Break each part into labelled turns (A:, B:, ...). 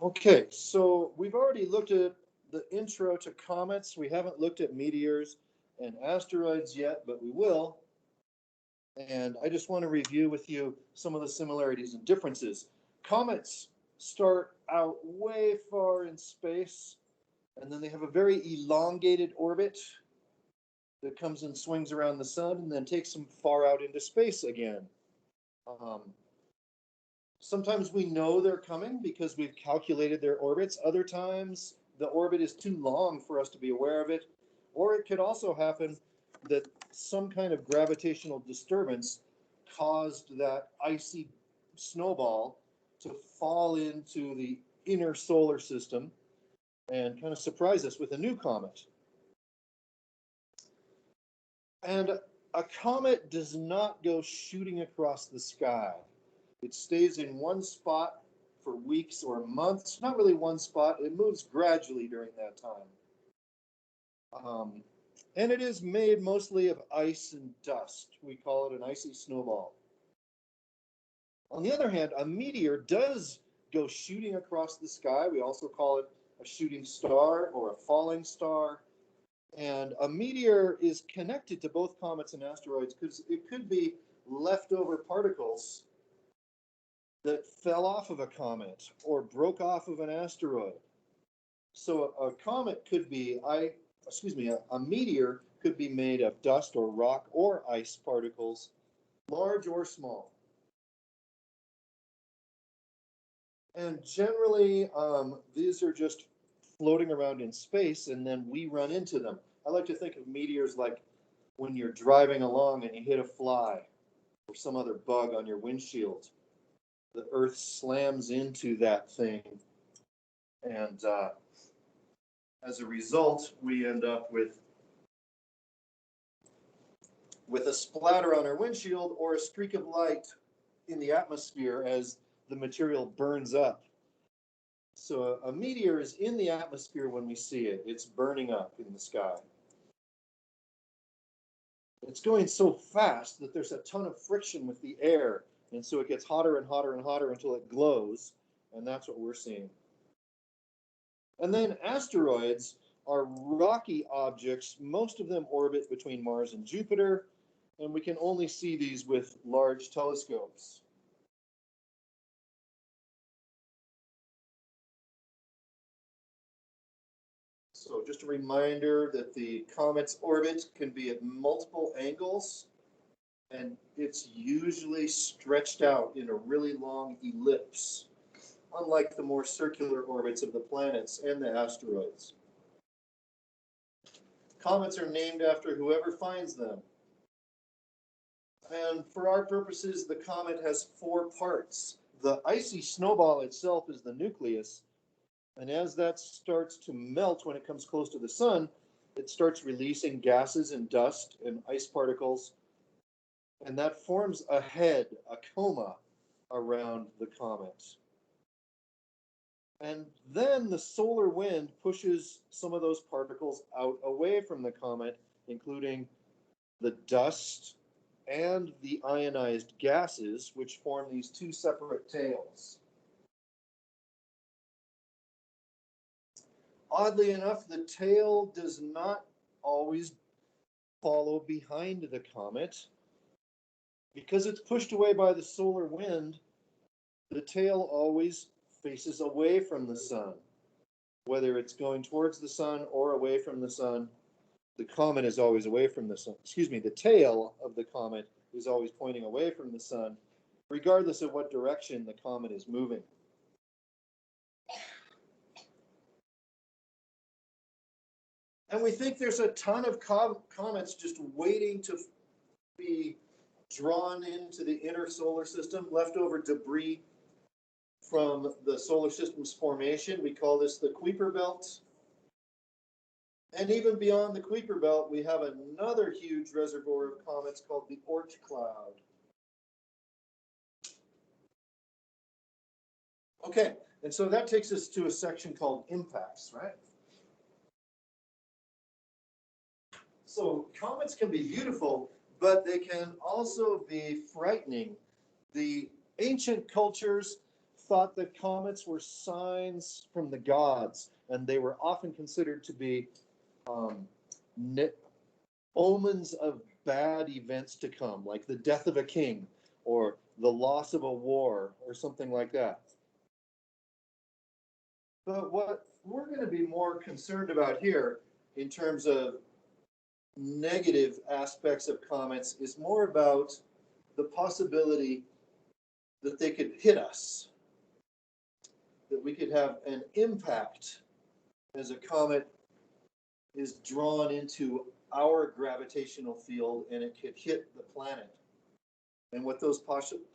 A: Okay, so we've already looked at the intro to comets. We haven't looked at meteors and asteroids yet, but we will. And I just want to review with you some of the similarities and differences. Comets start out way far in space, and then they have a very elongated orbit that comes and swings around the sun and then takes them far out into space again. Um, Sometimes we know they're coming because we've calculated their orbits. Other times the orbit is too long for us to be aware of it. Or it could also happen that some kind of gravitational disturbance caused that icy snowball to fall into the inner solar system and kind of surprise us with a new comet. And a comet does not go shooting across the sky. It stays in one spot for weeks or months. Not really one spot. It moves gradually during that time. And it is made mostly of ice and dust. We call it an icy snowball. On the other hand, a meteor does go shooting across the sky. We also call it a shooting star or a falling star. And a meteor is connected to both comets and asteroids because it could be leftover particles that fell off of a comet or broke off of an asteroid. So a comet could be, a meteor could be made of dust or rock or ice particles, large or small. And generally, these are just floating around in space, and then we run into them. I like to think of meteors like when you're driving along and you hit a fly or some other bug on your windshield. The Earth slams into that thing, and as a result, we end up with a splatter on our windshield or a streak of light in the atmosphere as the material burns up. So a meteor is in the atmosphere when we see it. It's burning up in the sky. It's going so fast that there's a ton of friction with the air, and so it gets hotter and hotter and hotter until it glows, and that's what we're seeing. And then asteroids are rocky objects. Most of them orbit between Mars and Jupiter, and we can only see these with large telescopes. So just a reminder that the comet's orbit can be at multiple angles, and it's usually stretched out in a really long ellipse, unlike the more circular orbits of the planets and the asteroids. Comets are named after whoever finds them. And for our purposes, the comet has four parts. The icy snowball itself is the nucleus, and as that starts to melt when it comes close to the sun, it starts releasing gases and dust and ice particles, and that forms a head, a coma, around the comet. And then the solar wind pushes some of those particles out away from the comet, including the dust and the ionized gases, which form these two separate tails. Oddly enough, the tail does not always follow behind the comet. Because it's pushed away by the solar wind, the tail always faces away from the sun. Whether it's going towards the sun or away from the sun, the comet is always away from the sun. The tail of the comet is always pointing away from the sun, regardless of what direction the comet is moving. And we think there's a ton of comets just waiting to be drawn into the inner solar system, leftover debris from the solar system's formation. We call this the Kuiper Belt. And even beyond the Kuiper Belt, we have another huge reservoir of comets called the Oort cloud. Okay, and so that takes us to a section called impacts, right? So comets can be beautiful, but they can also be frightening. The ancient cultures thought that comets were signs from the gods, and they were often considered to be um, omens of bad events to come, like the death of a king or the loss of a war or something like that. But what we're going to be more concerned about here in terms of negative aspects of comets is more about the possibility that they could hit us, that we could have an impact as a comet is drawn into our gravitational field and it could hit the planet, and what those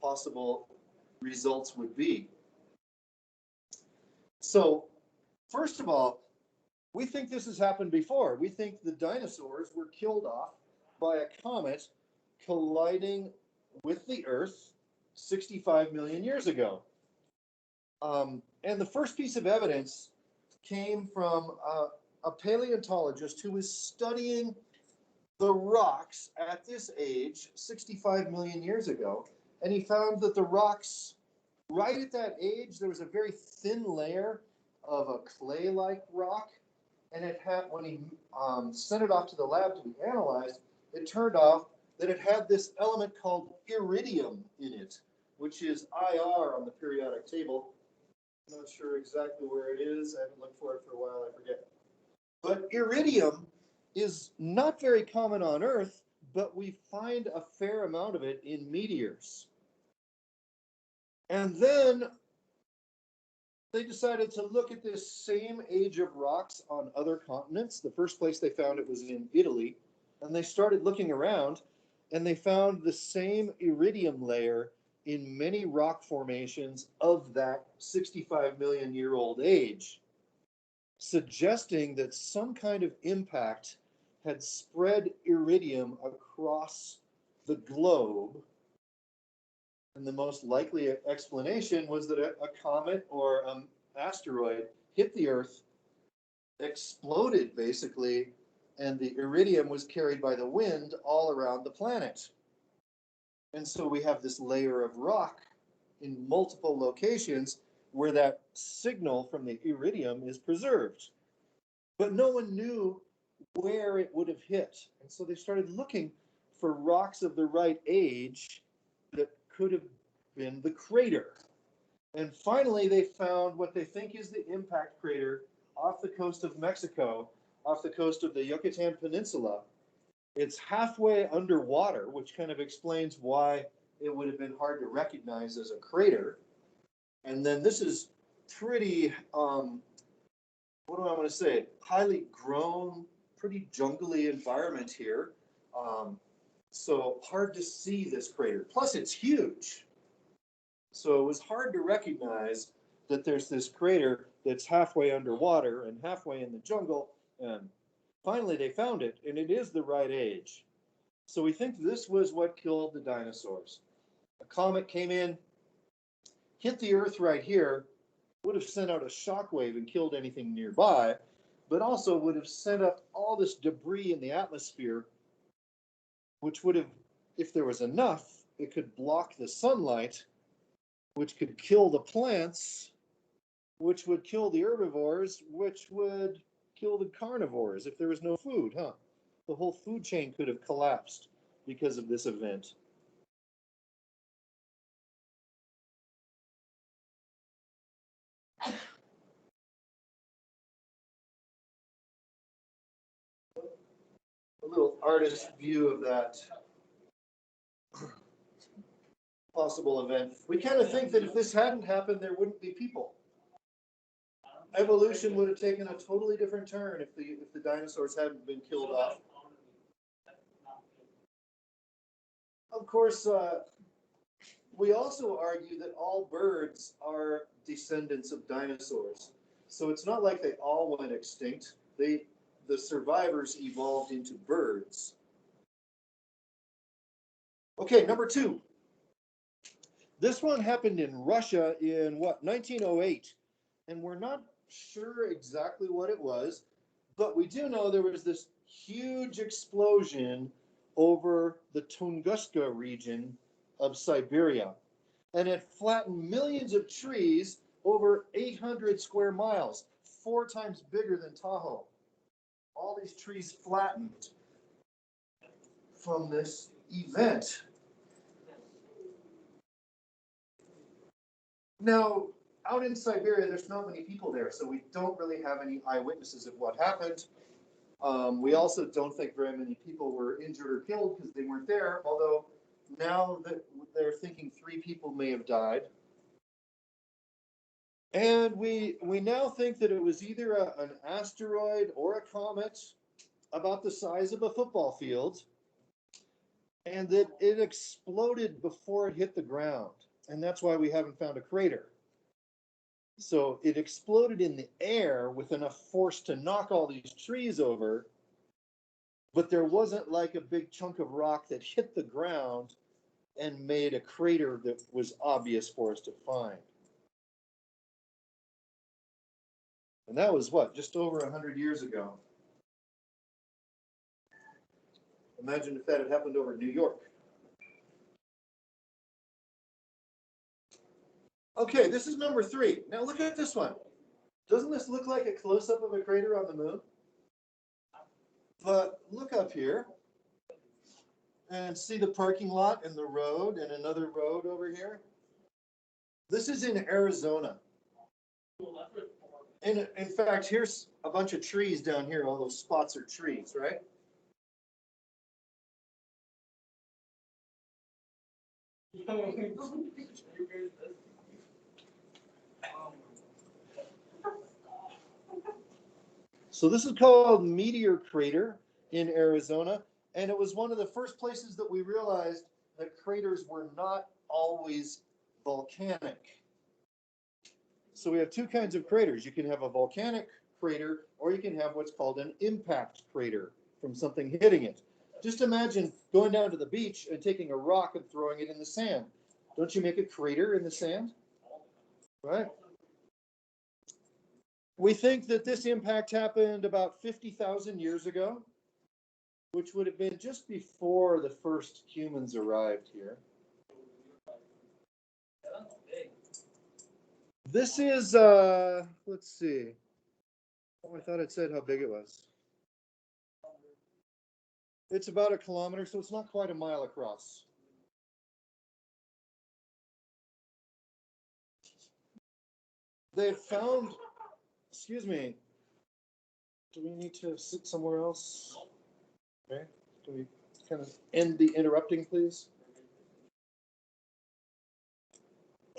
A: possible results would be. So, first of all, we think this has happened before. We think the dinosaurs were killed off by a comet colliding with the Earth 65 million years ago. And the first piece of evidence came from a paleontologist who was studying the rocks at this age 65 million years ago. And he found that the rocks, right at that age, there was a very thin layer of a clay-like rock. And it had, when he sent it off to the lab to be analyzed, it turned out that it had this element called iridium in it, which is IR on the periodic table. I'm not sure exactly where it is. I haven't looked for it for a while. I forget. But iridium is not very common on Earth, but we find a fair amount of it in meteors. And then they decided to look at this same age of rocks on other continents. The first place they found it was in Italy. And they started looking around, and they found the same iridium layer in many rock formations of that 65 million year old age, suggesting that some kind of impact had spread iridium across the globe. And the most likely explanation was that a comet or an asteroid hit the Earth, exploded basically, and the iridium was carried by the wind all around the planet. And so we have this layer of rock in multiple locations where that signal from the iridium is preserved. But no one knew where it would have hit. And so they started looking for rocks of the right age that could have been the crater. And finally, they found what they think is the impact crater off the coast of Mexico, off the coast of the Yucatan Peninsula. It's halfway underwater, which kind of explains why it would have been hard to recognize as a crater. And then this is pretty, what do I want to say, highly grown, pretty jungly environment here. So hard to see this crater. Plus, it's huge. So it was hard to recognize that there's this crater that's halfway underwater and halfway in the jungle. And finally, they found it, and it is the right age. So we think this was what killed the dinosaurs. A comet came in, hit the Earth right here, would have sent out a shockwave and killed anything nearby, but also would have sent up all this debris in the atmosphere, which would have, if there was enough, it could block the sunlight, which could kill the plants, which would kill the herbivores, which would kill the carnivores if there was no food, huh? The whole food chain could have collapsed because of this event. A little artist view of that possible event. We kind of think that if this hadn't happened, there wouldn't be people. Evolution would have taken a totally different turn if the dinosaurs hadn't been killed off. Of course, we also argue that all birds are descendants of dinosaurs. So it's not like they all went extinct. The survivors evolved into birds. Okay, number 2. This one happened in Russia in what, 1908. And we're not sure exactly what it was, but we do know there was this huge explosion over the Tunguska region of Siberia. and it flattened millions of trees over 800 square miles, 4 times bigger than Tahoe. All these trees flattened from this event. Now, out in Siberia, there's not many people there, so we don't really have any eyewitnesses of what happened. We also don't think very many people were injured or killed because they weren't there, although now that they're thinking 3 people may have died. And we now think that it was either an asteroid or a comet about the size of a football field, and that it exploded before it hit the ground. And that's why we haven't found a crater. So it exploded in the air with enough force to knock all these trees over, but there wasn't like a big chunk of rock that hit the ground and made a crater that was obvious for us to find. And that was what, just over 100 years ago. Imagine if that had happened over New York. Okay, this is number 3. Now look at this one. Doesn't this look like a close-up of a crater on the moon? But look up here and see the parking lot and the road and another road over here. This is in Arizona. And in fact, here's a bunch of trees down here. All those spots are trees, right? So this is called Meteor Crater in Arizona, and it was one of the first places that we realized that craters were not always volcanic. So we have 2 kinds of craters. You can have a volcanic crater, or you can have what's called an impact crater from something hitting it. Just imagine going down to the beach and taking a rock and throwing it in the sand. Don't you make a crater in the sand? Right? We think that this impact happened about 50,000 years ago, which would have been just before the first humans arrived here. This is, let's see. Oh, I thought it said how big it was. It's about 1 kilometer, so it's not quite a mile across. They found, excuse me, do we need to sit somewhere else? Okay, can we kind of end the interrupting, please?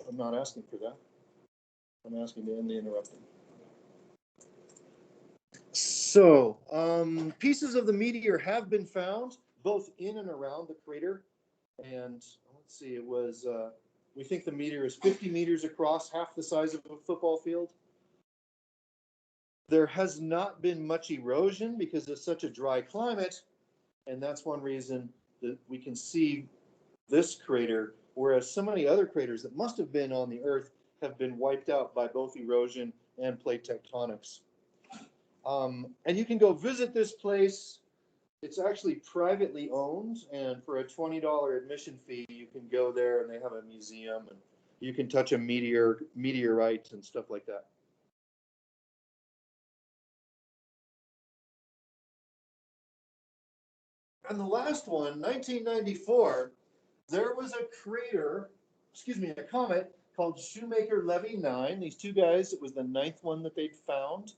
A: I'm not asking for that. I'm asking to end the interrupting. So, pieces of the meteor have been found, both in and around the crater. And let's see, it was, we think the meteor is 50 meters across, half the size of a football field. There has not been much erosion because it's such a dry climate, and that's one reason that we can see this crater, whereas so many other craters that must have been on the Earth have been wiped out by both erosion and plate tectonics. And you can go visit this place. It's actually privately owned, and for a $20 admission fee, you can go there, and they have a museum, and you can touch a meteorite and stuff like that. And the last one, 1994, there was a crater, a comet called Shoemaker-Levy 9. These 2 guys, it was the 9th one that they'd found.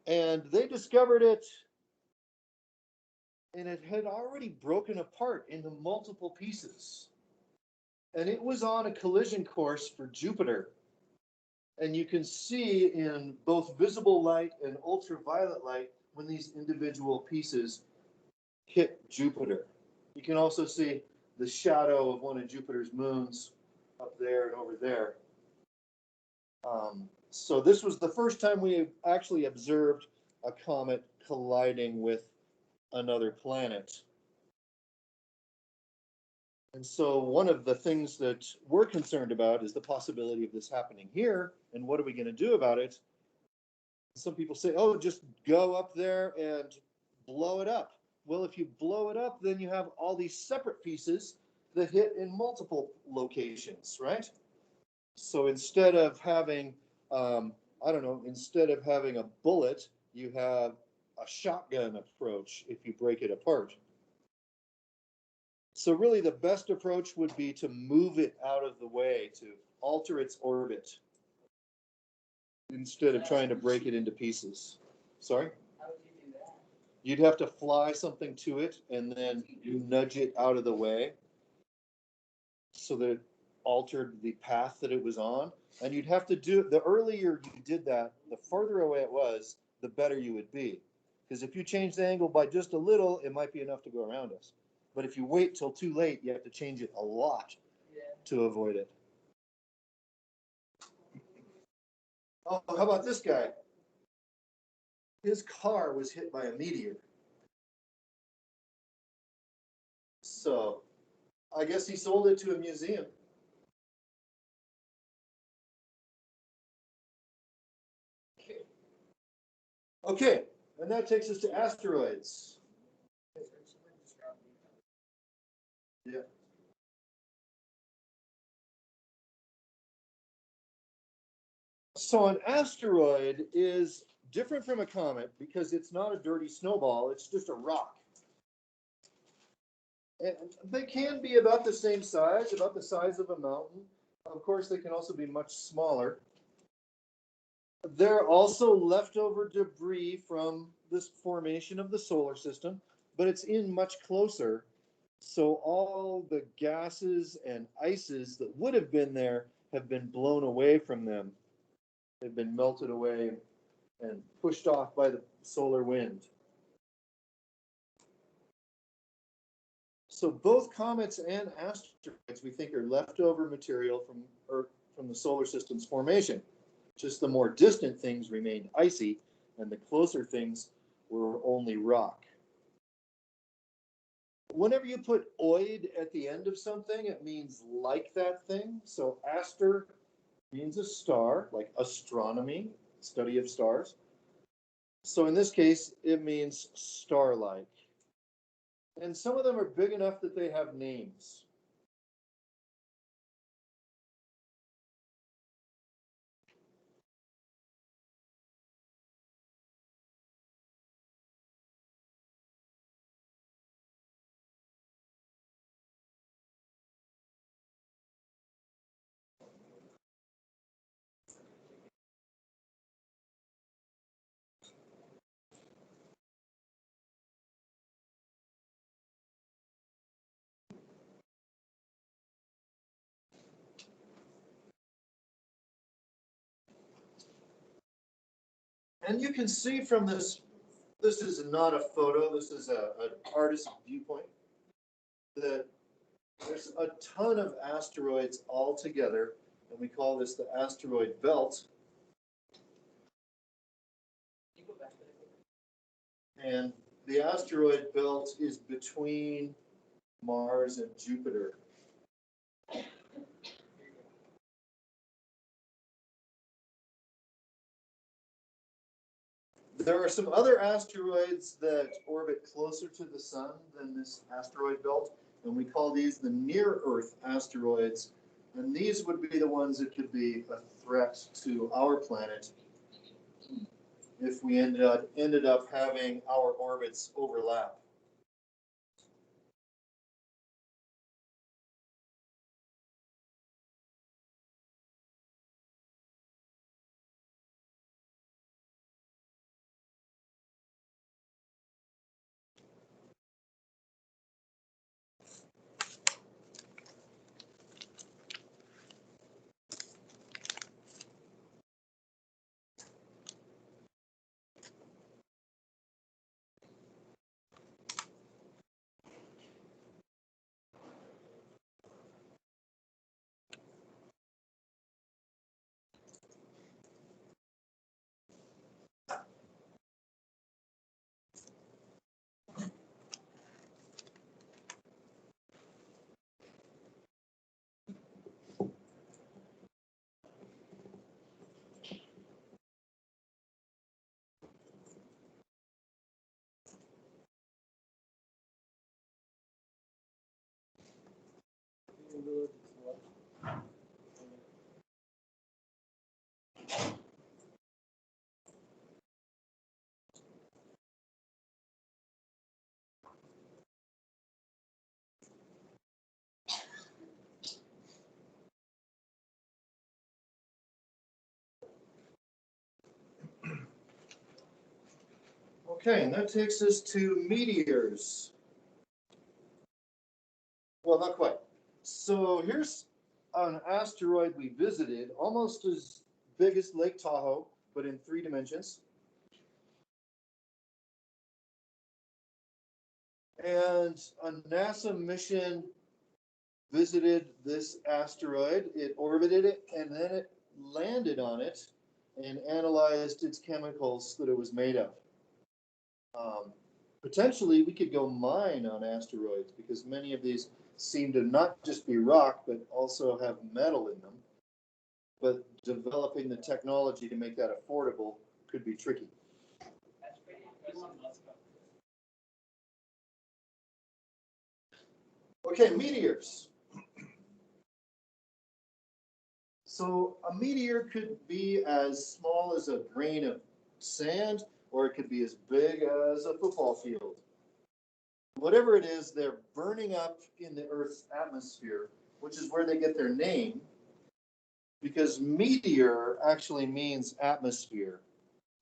A: And they discovered it, and it had already broken apart into multiple pieces. And it was on a collision course for Jupiter. And you can see in both visible light and ultraviolet light when these individual pieces hit Jupiter. You can also see the shadow of one of Jupiter's moons up there and over there. So this was the first time we actually observed a comet colliding with another planet. And so one of the things that we're concerned about is the possibility of this happening here, and what are we going to do about it? Some people say, oh, just go up there and blow it up. Well, if you blow it up, then you have all these separate pieces that hit in multiple locations, right? So instead of having, I don't know, instead of having a bullet, you have a shotgun approach if you break it apart. So really the best approach would be to move it out of the way, to alter its orbit, instead of trying to break it into pieces. Sorry?
B: How would you do that?
A: You'd have to fly something to it and then you nudge it out of the way so that it altered the path that it was on. And you'd have to do, the earlier you did that, the farther away it was, the better you would be. Because if you change the angle by just a little, it might be enough to go around us. But if you wait till too late, you have to change it a lot to avoid it. Oh, how about this guy? His car was hit by a meteor. So I guess he sold it to a museum. Okay, and that takes us to asteroids. Yeah. So an asteroid is different from a comet because it's not a dirty snowball, it's just a rock. And they can be about the same size, about the size of a mountain. Of course, they can also be much smaller. They're also leftover debris from this formation of the solar system, but it's in much closer. So all the gases and ices that would have been there have been blown away from them. They've been melted away and pushed off by the solar wind. So both comets and asteroids we think are leftover material from Earth, from the solar system's formation. Just the more distant things remained icy, and the closer things were only rock. Whenever you put oid at the end of something, it means like that thing. So aster means a star, like astronomy, study of stars. So in this case, it means star-like. And some of them are big enough that they have names. And you can see from this, this is not a photo, this is an artist's viewpoint, that there's a ton of asteroids all together, and we call this the asteroid belt. And the asteroid belt is between Mars and Jupiter. There are some other asteroids that orbit closer to the sun than this asteroid belt, and we call these the near-Earth asteroids. And these would be the ones that could be a threat to our planet if we ended up having our orbits overlap. Okay, and that takes us to meteors. Well, not quite. So here's an asteroid we visited, almost as big as Lake Tahoe, but in 3 dimensions. And a NASA mission visited this asteroid. It orbited it, and then it landed on it and analyzed its chemicals that it was made of. Potentially, we could go mine on asteroids because many of these seem to not just be rock, but also have metal in them. But developing the technology to make that affordable could be tricky. Okay, meteors. So a meteor could be as small as a grain of sand, or it could be as big as a football field. Whatever it is, they're burning up in the Earth's atmosphere, which is where they get their name, because meteor actually means atmosphere.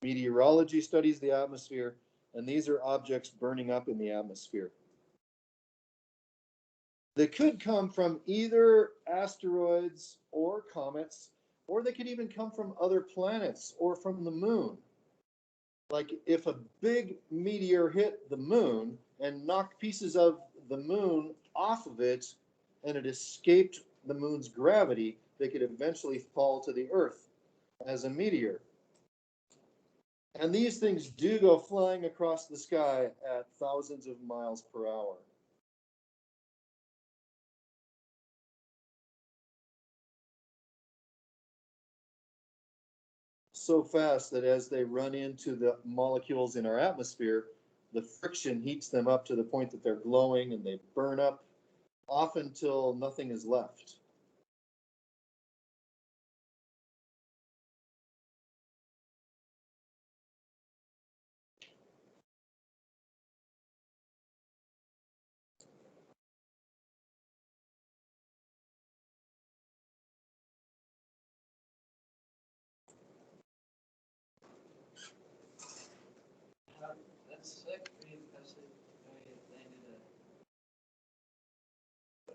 A: Meteorology studies the atmosphere, and these are objects burning up in the atmosphere. They could come from either asteroids or comets, or they could even come from other planets or from the moon. Like if a big meteor hit the moon and knocked pieces of the moon off of it and it escaped the moon's gravity, they could eventually fall to the Earth as a meteor. And these things do go flying across the sky at thousands of miles per hour. So fast that as they run into the molecules in our atmosphere, the friction heats them up to the point that they're glowing and they burn up, often till nothing is left.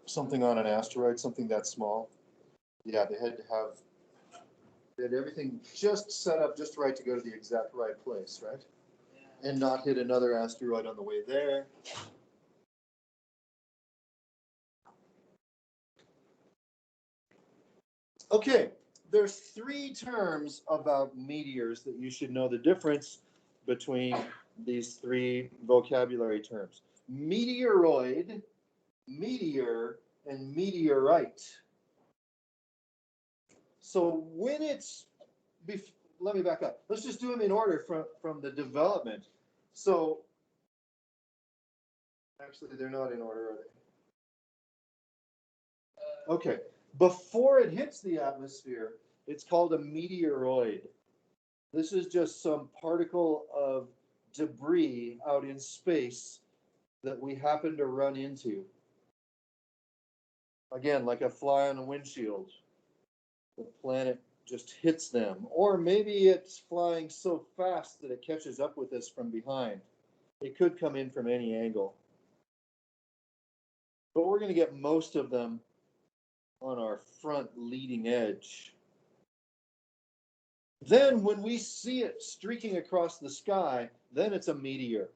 A: Something on an asteroid, something that small. Yeah, they had everything just set up just right to go to the exact right place, right? And not hit another asteroid on the way there. Okay, there's 3 terms about meteors that you should know the difference between these 3 vocabulary terms. Meteoroid, meteor, and meteorite. So when it's, let me back up. Let's just do them in order from the development. So actually, they're not in order, are they? Okay. Before it hits the atmosphere, it's called a meteoroid. This is just some particle of debris out in space that we happen to run into. Again, like a fly on a windshield. The planet just hits them. Or maybe it's flying so fast that it catches up with us from behind. It could come in from any angle. But we're going to get most of them on our front leading edge. Then when we see it streaking across the sky, then it's a meteor.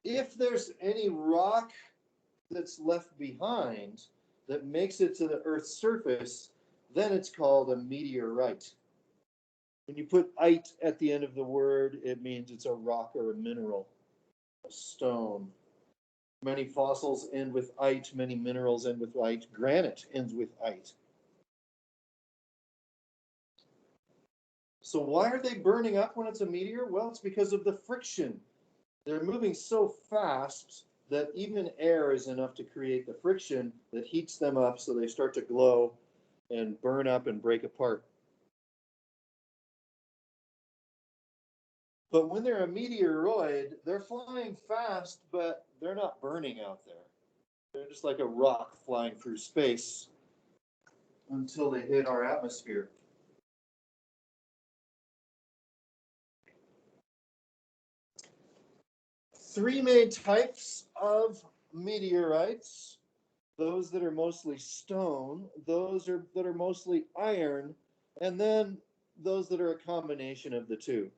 A: If there's any rock that's left behind that makes it to the Earth's surface, then it's called a meteorite. When you put "ite" at the end of the word, it means it's a rock or a mineral, a stone. Many fossils end with "ite", many minerals end with "ite". Granite ends with "ite". So why are they burning up when it's a meteor? Well, it's because of the friction. They're moving so fast that even air is enough to create the friction that heats them up so they start to glow and burn up and break apart. But when they're a meteoroid, they're flying fast, but they're not burning out there. They're just like a rock flying through space until they hit our atmosphere. three main types of meteorites: those that are mostly stone, that are mostly iron, and then those that are a combination of the two.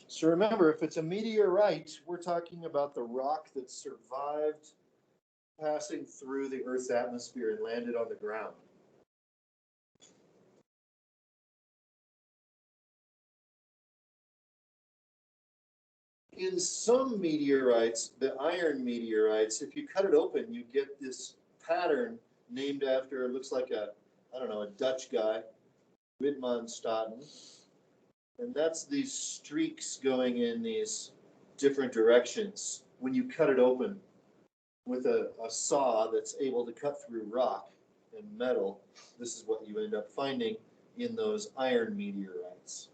A: So remember, if it's a meteorite, we're talking about the rock that survived passing through the Earth's atmosphere and landed on the ground. In some meteorites, the iron meteorites, if you cut it open, you get this pattern named after, it looks like a, I don't know, a Dutch guy, Widmanstatten. And that's these streaks going in these different directions. When you cut it open with a saw that's able to cut through rock and metal, this is what you end up finding in those iron meteorites.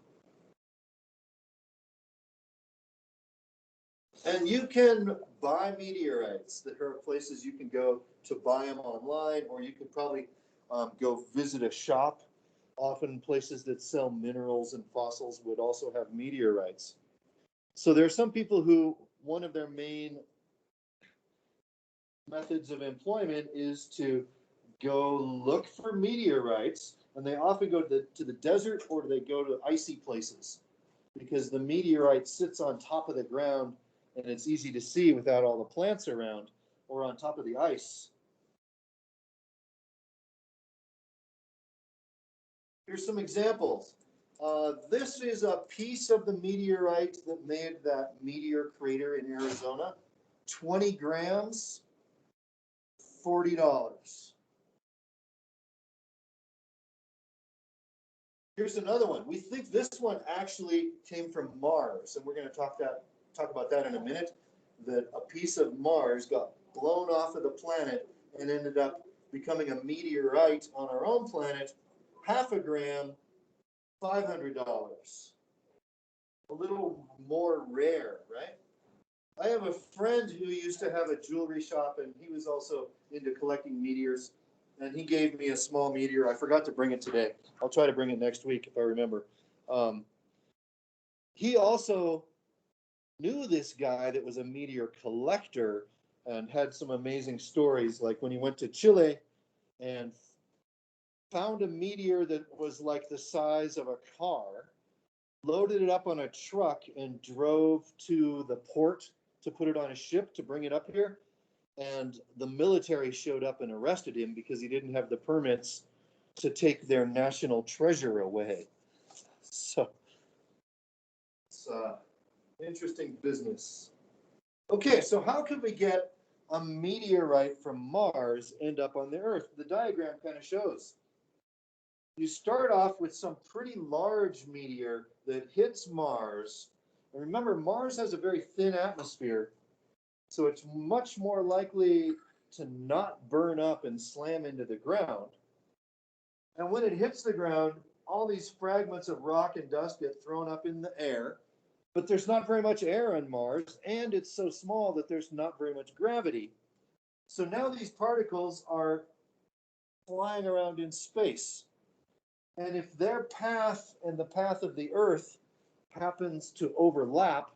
A: And you can buy meteorites. There are places you can go to buy them online, or you can probably go visit a shop. Often places that sell minerals and fossils would also have meteorites. So there are some people who, one of their main methods of employment is to go look for meteorites, and they often go to the desert, or they go to icy places, because the meteorite sits on top of the ground and it's easy to see without all the plants around, or on top of the ice. Here's some examples. This is a piece of the meteorite that made that meteor crater in Arizona. 20 grams, $40. Here's another one. We think this one actually came from Mars, and we're going to talk about that in a minute, that a piece of Mars got blown off of the planet and ended up becoming a meteorite on our own planet. Half a gram, $500. A little more rare, right? I have a friend who used to have a jewelry shop, and he was also into collecting meteors. And he gave me a small meteor. I forgot to bring it today. I'll try to bring it next week if I remember. He also knew this guy that was a meteor collector and had some amazing stories. Like when he went to Chile and found a meteor that was like the size of a car, loaded it up on a truck, and drove to the port to put it on a ship to bring it up here. And the military showed up and arrested him because he didn't have the permits to take their national treasure away. So it's interesting business. Okay, so how could we get a meteorite from Mars end up on the Earth? The diagram kind of shows. You start off with some pretty large meteor that hits Mars. And remember, Mars has a very thin atmosphere, so it's much more likely to not burn up and slam into the ground. And when it hits the ground, all these fragments of rock and dust get thrown up in the air, but there's not very much air on Mars, and it's so small that there's not very much gravity. So now these particles are flying around in space. And if their path and the path of the Earth happens to overlap,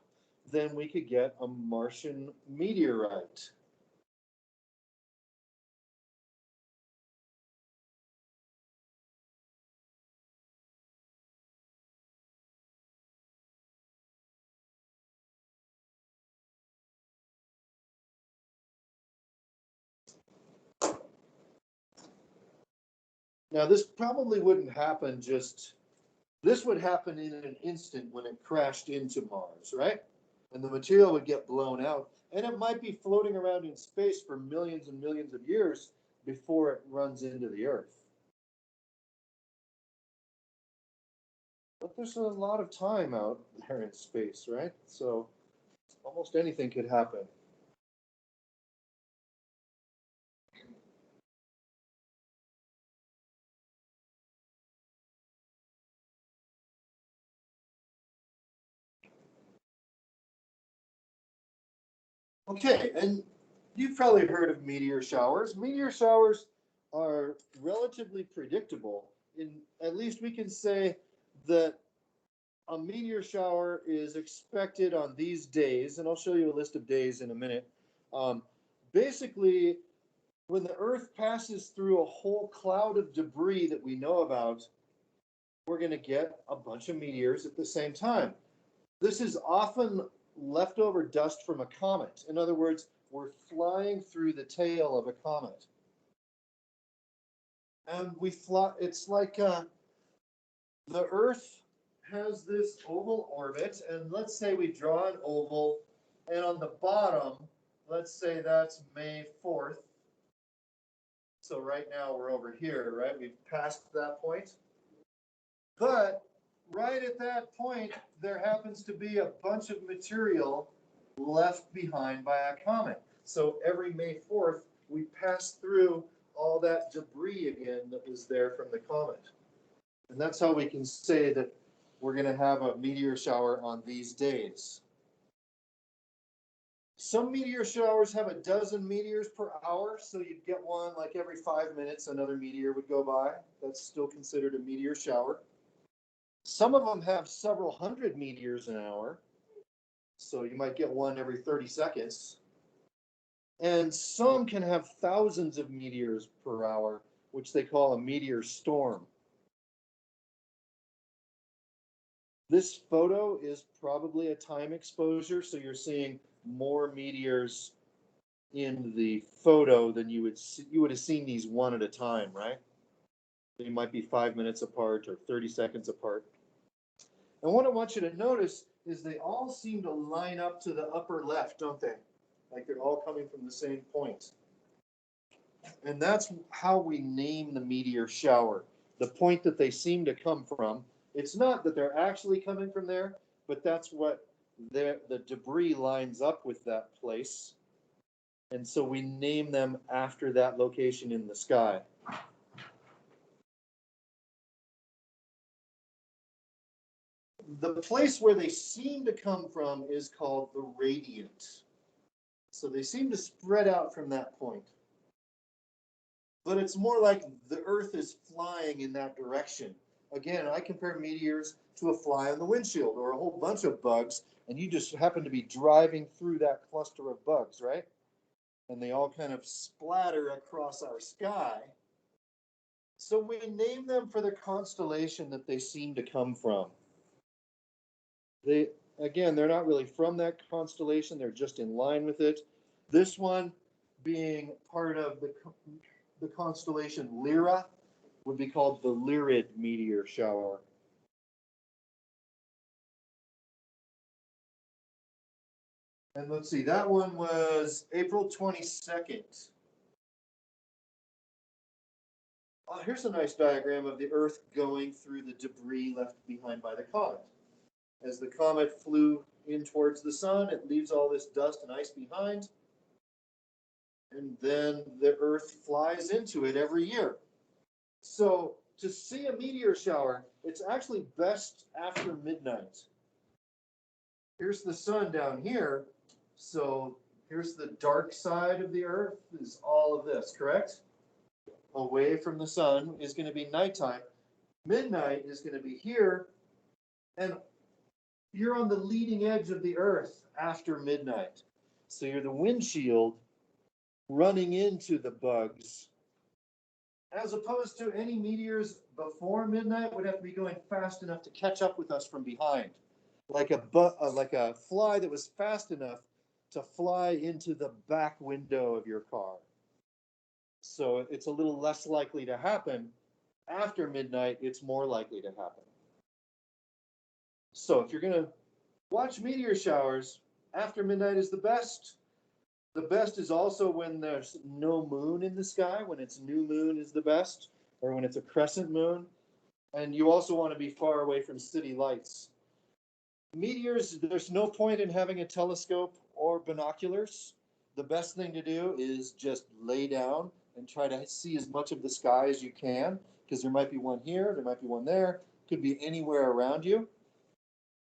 A: then we could get a Martian meteorite. Now, this probably wouldn't happen this would happen in an instant when it crashed into Mars, right? And the material would get blown out, and it might be floating around in space for millions and millions of years before it runs into the Earth. But there's a lot of time out there in space, right? So almost anything could happen. Okay, and you've probably heard of meteor showers. Meteor showers are relatively predictable. In at least we can say that a meteor shower is expected on these days, and I'll show you a list of days in a minute. Um, Basically, when the Earth passes through a whole cloud of debris that we know about, we're going to get a bunch of meteors at the same time. This is often leftover dust from a comet. In other words, we're flying through the tail of a comet. And we fly, it's like the Earth has this oval orbit, and let's say we draw an oval, and on the bottom, let's say that's May 4th. So right now we're over here, right? We've passed that point. But right at that point, there happens to be a bunch of material left behind by a comet. So every May 4th, we pass through all that debris again that was there from the comet. And that's how we can say that we're going to have a meteor shower on these days. Some meteor showers have a dozen meteors per hour, so you'd get one like every 5 minutes, another meteor would go by. That's still considered a meteor shower. Some of them have several hundred meteors an hour, so you might get one every 30 seconds. And some can have thousands of meteors per hour, which they call a meteor storm. This photo is probably a time exposure, so you're seeing more meteors in the photo than you would have seen these one at a time, right? They might be 5 minutes apart or 30 seconds apart. And what I want you to notice is they all seem to line up to the upper left, don't they? Like they're all coming from the same point. And that's how we name the meteor shower. The point that they seem to come from. It's not that they're actually coming from there, but that's what the debris lines up with that place. And so we name them after that location in the sky. The place where they seem to come from is called the radiant. So they seem to spread out from that point. But it's more like the Earth is flying in that direction. Again, I compare meteors to a fly on the windshield or a whole bunch of bugs, and you just happen to be driving through that cluster of bugs, right? And they all kind of splatter across our sky. So we name them for the constellation that they seem to come from. They, again, they're not really from that constellation, they're just in line with it. This one being part of the constellation Lyra would be called the Lyrid meteor shower. And let's see, that one was April 22nd. Here's a nice diagram of the Earth going through the debris left behind by the comet. As the comet flew in towards the sun, it leaves all this dust and ice behind, and then the Earth flies into it every year. So to see a meteor shower, it's actually best after midnight. Here's the sun down here, so here's the dark side of the Earth, is all of this, correct? Away from the sun is going to be nighttime. Midnight is going to be here, and you're on the leading edge of the Earth after midnight. So you're the windshield running into the bugs. As opposed to any meteors before midnight would have to be going fast enough to catch up with us from behind. Like a fly that was fast enough to fly into the back window of your car. So it's a little less likely to happen after midnight, it's more likely to happen. So if you're going to watch meteor showers, after midnight is the best. The best is also when there's no moon in the sky, when it's new moon is the best, or when it's a crescent moon. And you also want to be far away from city lights. Meteors, there's no point in having a telescope or binoculars. The best thing to do is just lay down and try to see as much of the sky as you can, because there might be one here, there might be one there, could be anywhere around you.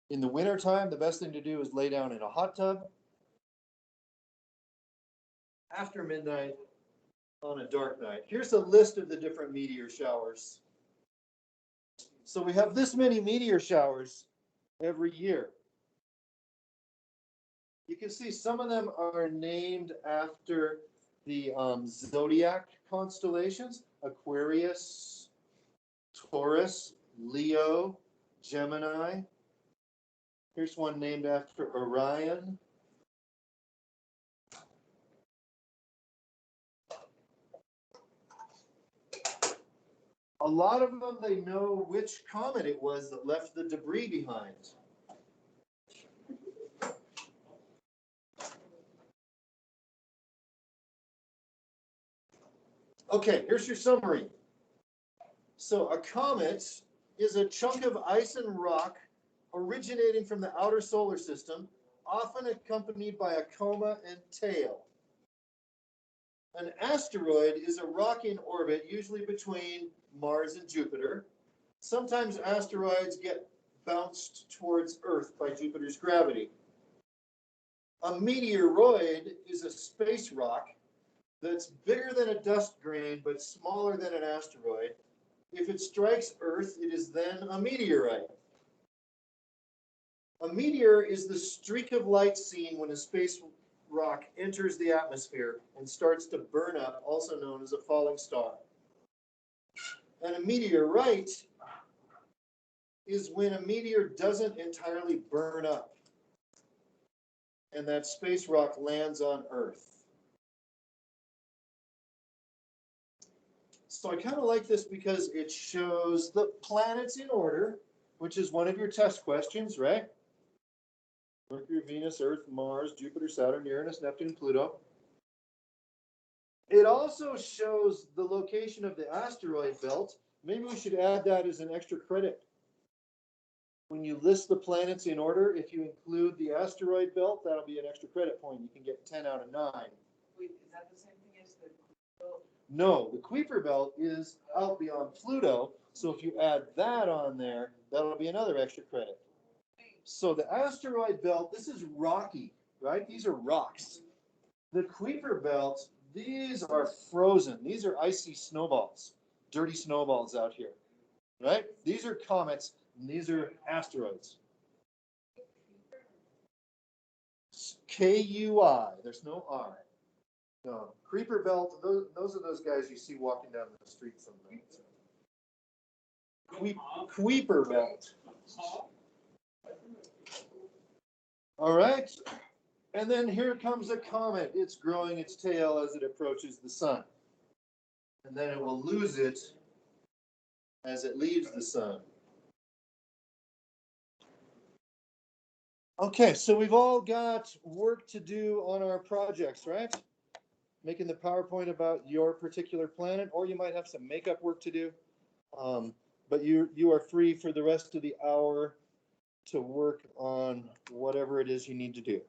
A: In the wintertime, the best thing to do is lay down in a hot tub. After midnight, on a dark night. Here's a list of the different meteor showers. So we have this many meteor showers every year. You can see some of them are named after the zodiac constellations: Aquarius, Taurus, Leo, Gemini. Here's one named after Orion. A lot of them, they know which comet it was that left the debris behind. Okay, here's your summary. So a comet is a chunk of ice and rock originating from the outer solar system, often accompanied by a coma and tail. An asteroid is a rock in orbit, usually between Mars and Jupiter. Sometimes asteroids get bounced towards Earth by Jupiter's gravity. A meteoroid is a space rock that's bigger than a dust grain but smaller than an asteroid. If it strikes Earth, it is then a meteorite. A meteor is the streak of light seen when a space rock enters the atmosphere and starts to burn up, also known as a falling star. And a meteorite is when a meteor doesn't entirely burn up and that space rock lands on Earth. So I kind of like this because it shows the planets in order, which is one of your test questions, right? Mercury, Venus, Earth, Mars, Jupiter, Saturn, Uranus, Neptune, Pluto. It also shows the location of the asteroid belt. Maybe we should add that as an extra credit. When you list the planets in order, if you include the asteroid belt, that'll be an extra credit point. You can get 10 out of 9.
B: Wait, is that the same thing as the belt?
A: No, the Kuiper belt is out beyond Pluto. So if you add that on there, that'll be another extra credit. So the asteroid belt, this is rocky, right? These are rocks. The Kuiper belt, these are frozen. These are icy snowballs, dirty snowballs out here, right? These are comets, and these are asteroids. K-U-I, there's no I. No, Kuiper belt, those are those guys you see walking down the street sometimes. Kuiper belt. All right. And then here comes a comet. It's growing its tail as it approaches the sun. And then it will lose it as it leaves the sun. Okay, so we've all got work to do on our projects, right? Making the PowerPoint about your particular planet, or you might have some makeup work to do. But you are free for the rest of the hour to work on whatever it is you need to do.